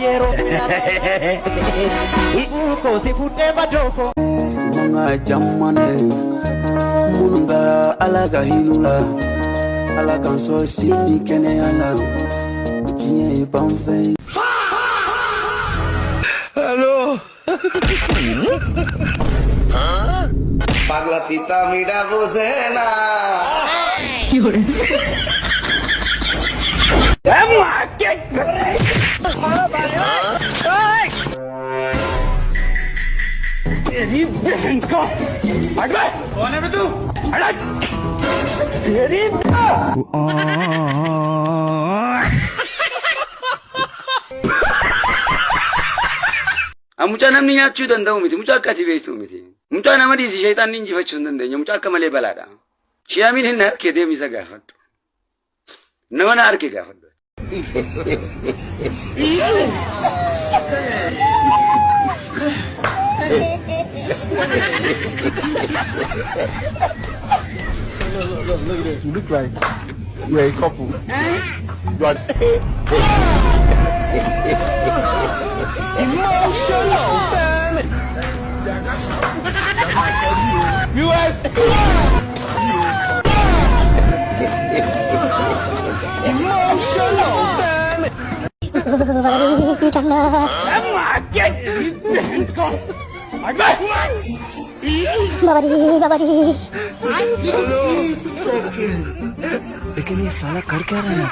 yero Ibuko si fute badofo Munga jamane Munga alaga hinula Alaga so sini kene ala Tiye banfe Hello Pagla tita mira bozena तेरी बहन को कौन है तू तेरी Amucha namni nyaachuu danda'u miti mucaa akkati beektu miti mucaa nama dhiisi shayxaan injifachuu hin dandeenye mucaa akka malee balaadha shiyaamin hin harkee deemisa gaafadhu nama na harkee gaafadhu You look like you're a couple. You are Emotional damn US. Emotional damn लेकिन ये साला कर क्या रहा है